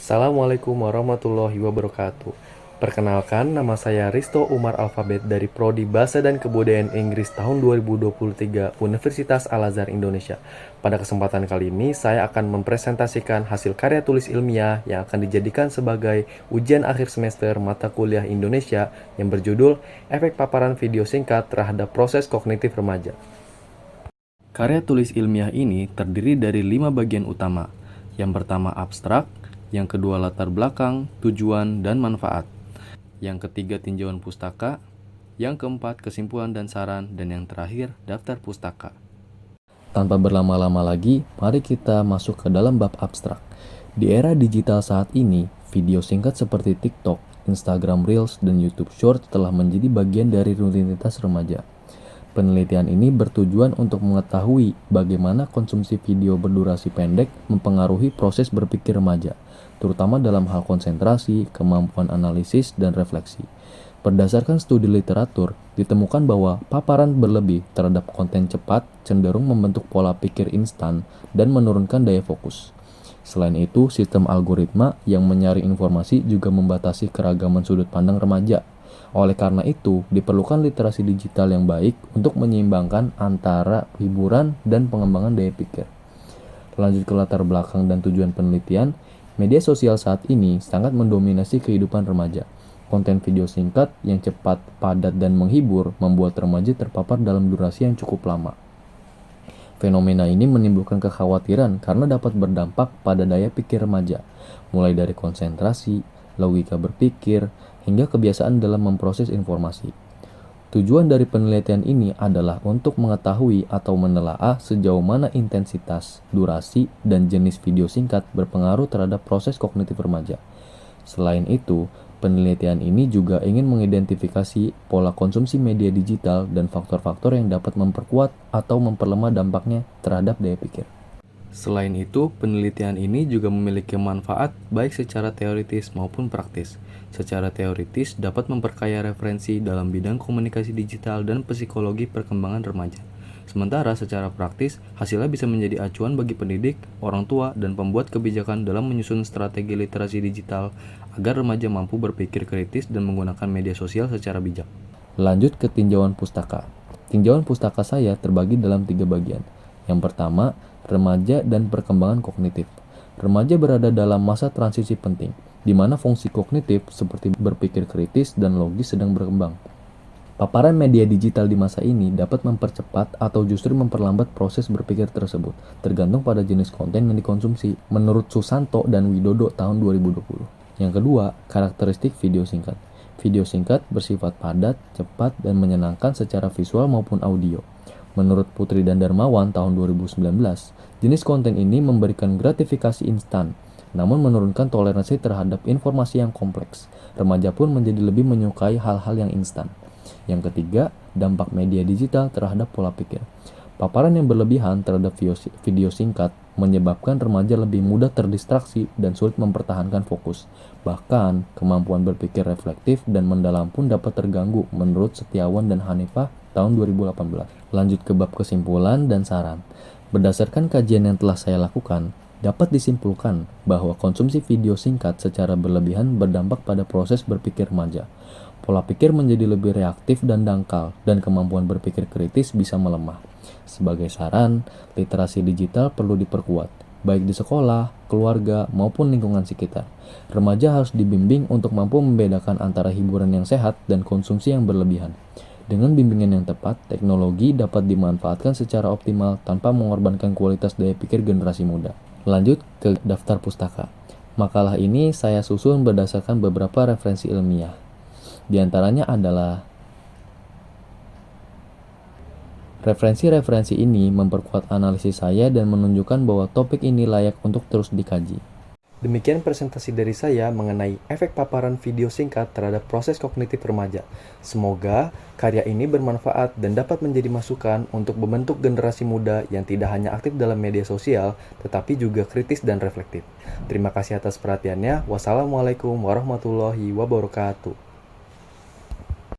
Assalamualaikum warahmatullahi wabarakatuh. Perkenalkan, nama saya Risto Umar Alfabet dari Prodi Bahasa dan Kebudayaan Inggris tahun 2023 Universitas Al-Azhar Indonesia. Pada kesempatan kali ini, saya akan mempresentasikan hasil karya tulis ilmiah yang akan dijadikan sebagai ujian akhir semester mata kuliah Indonesia yang berjudul Efek Paparan Video Singkat Terhadap Proses Kognitif Remaja. Karya tulis ilmiah ini terdiri dari 5 bagian utama. Yang pertama abstrak, yang kedua latar belakang, tujuan, dan manfaat. Yang ketiga tinjauan pustaka, yang keempat kesimpulan dan saran, dan yang terakhir daftar pustaka. Tanpa berlama-lama lagi, mari kita masuk ke dalam bab abstrak. Di era digital saat ini, video singkat seperti TikTok, Instagram Reels, dan YouTube Short telah menjadi bagian dari rutinitas remaja. Penelitian ini bertujuan untuk mengetahui bagaimana konsumsi video berdurasi pendek mempengaruhi proses berpikir remaja, terutama dalam hal konsentrasi, kemampuan analisis, dan refleksi. Berdasarkan studi literatur, ditemukan bahwa paparan berlebih terhadap konten cepat cenderung membentuk pola pikir instan dan menurunkan daya fokus. Selain itu, sistem algoritma yang menyaring informasi juga membatasi keragaman sudut pandang remaja. Oleh karena itu, diperlukan literasi digital yang baik untuk menyeimbangkan antara hiburan dan pengembangan daya pikir. Lanjut ke latar belakang dan tujuan penelitian, media sosial saat ini sangat mendominasi kehidupan remaja. Konten video singkat yang cepat, padat, dan menghibur membuat remaja terpapar dalam durasi yang cukup lama. Fenomena ini menimbulkan kekhawatiran karena dapat berdampak pada daya pikir remaja, mulai dari konsentrasi, logika berpikir, hingga kebiasaan dalam memproses informasi. Tujuan dari penelitian ini adalah untuk mengetahui atau menelaah sejauh mana intensitas, durasi, dan jenis video singkat berpengaruh terhadap proses kognitif remaja. Selain itu, penelitian ini juga ingin mengidentifikasi pola konsumsi media digital dan faktor-faktor yang dapat memperkuat atau memperlemah dampaknya terhadap daya pikir. Selain itu, penelitian ini juga memiliki manfaat baik secara teoritis maupun praktis. Secara teoritis dapat memperkaya referensi dalam bidang komunikasi digital dan psikologi perkembangan remaja. Sementara secara praktis, hasilnya bisa menjadi acuan bagi pendidik, orang tua, dan pembuat kebijakan dalam menyusun strategi literasi digital agar remaja mampu berpikir kritis dan menggunakan media sosial secara bijak. Lanjut ke tinjauan pustaka. Tinjauan pustaka saya terbagi dalam 3 bagian. Yang pertama, remaja dan perkembangan kognitif. Remaja berada dalam masa transisi penting, di mana fungsi kognitif seperti berpikir kritis dan logis sedang berkembang. Paparan media digital di masa ini dapat mempercepat atau justru memperlambat proses berpikir tersebut, tergantung pada jenis konten yang dikonsumsi, menurut Susanto dan Widodo tahun 2020. Yang kedua, karakteristik video singkat. Video singkat bersifat padat, cepat, dan menyenangkan secara visual maupun audio. Menurut Putri dan Darmawan tahun 2019, jenis konten ini memberikan gratifikasi instan, namun menurunkan toleransi terhadap informasi yang kompleks. Remaja pun menjadi lebih menyukai hal-hal yang instan. Yang ketiga, dampak media digital terhadap pola pikir. Paparan yang berlebihan terhadap video singkat menyebabkan remaja lebih mudah terdistraksi dan sulit mempertahankan fokus. Bahkan, kemampuan berpikir reflektif dan mendalam pun dapat terganggu menurut Setiawan dan Hanifah tahun 2018. Lanjut ke bab kesimpulan dan saran. Berdasarkan kajian yang telah saya lakukan, dapat disimpulkan bahwa konsumsi video singkat secara berlebihan berdampak pada proses berpikir remaja. Pola pikir menjadi lebih reaktif dan dangkal, dan kemampuan berpikir kritis bisa melemah. Sebagai saran, literasi digital perlu diperkuat, baik di sekolah, keluarga, maupun lingkungan sekitar. Remaja harus dibimbing untuk mampu membedakan antara hiburan yang sehat dan konsumsi yang berlebihan. Dengan bimbingan yang tepat, teknologi dapat dimanfaatkan secara optimal tanpa mengorbankan kualitas daya pikir generasi muda. Lanjut ke daftar pustaka. Makalah ini saya susun berdasarkan beberapa referensi ilmiah. Di antaranya adalah referensi-referensi ini memperkuat analisis saya dan menunjukkan bahwa topik ini layak untuk terus dikaji. Demikian presentasi dari saya mengenai efek paparan video singkat terhadap proses kognitif remaja. Semoga karya ini bermanfaat dan dapat menjadi masukan untuk membentuk generasi muda yang tidak hanya aktif dalam media sosial, tetapi juga kritis dan reflektif. Terima kasih atas perhatiannya. Wassalamualaikum warahmatullahi wabarakatuh.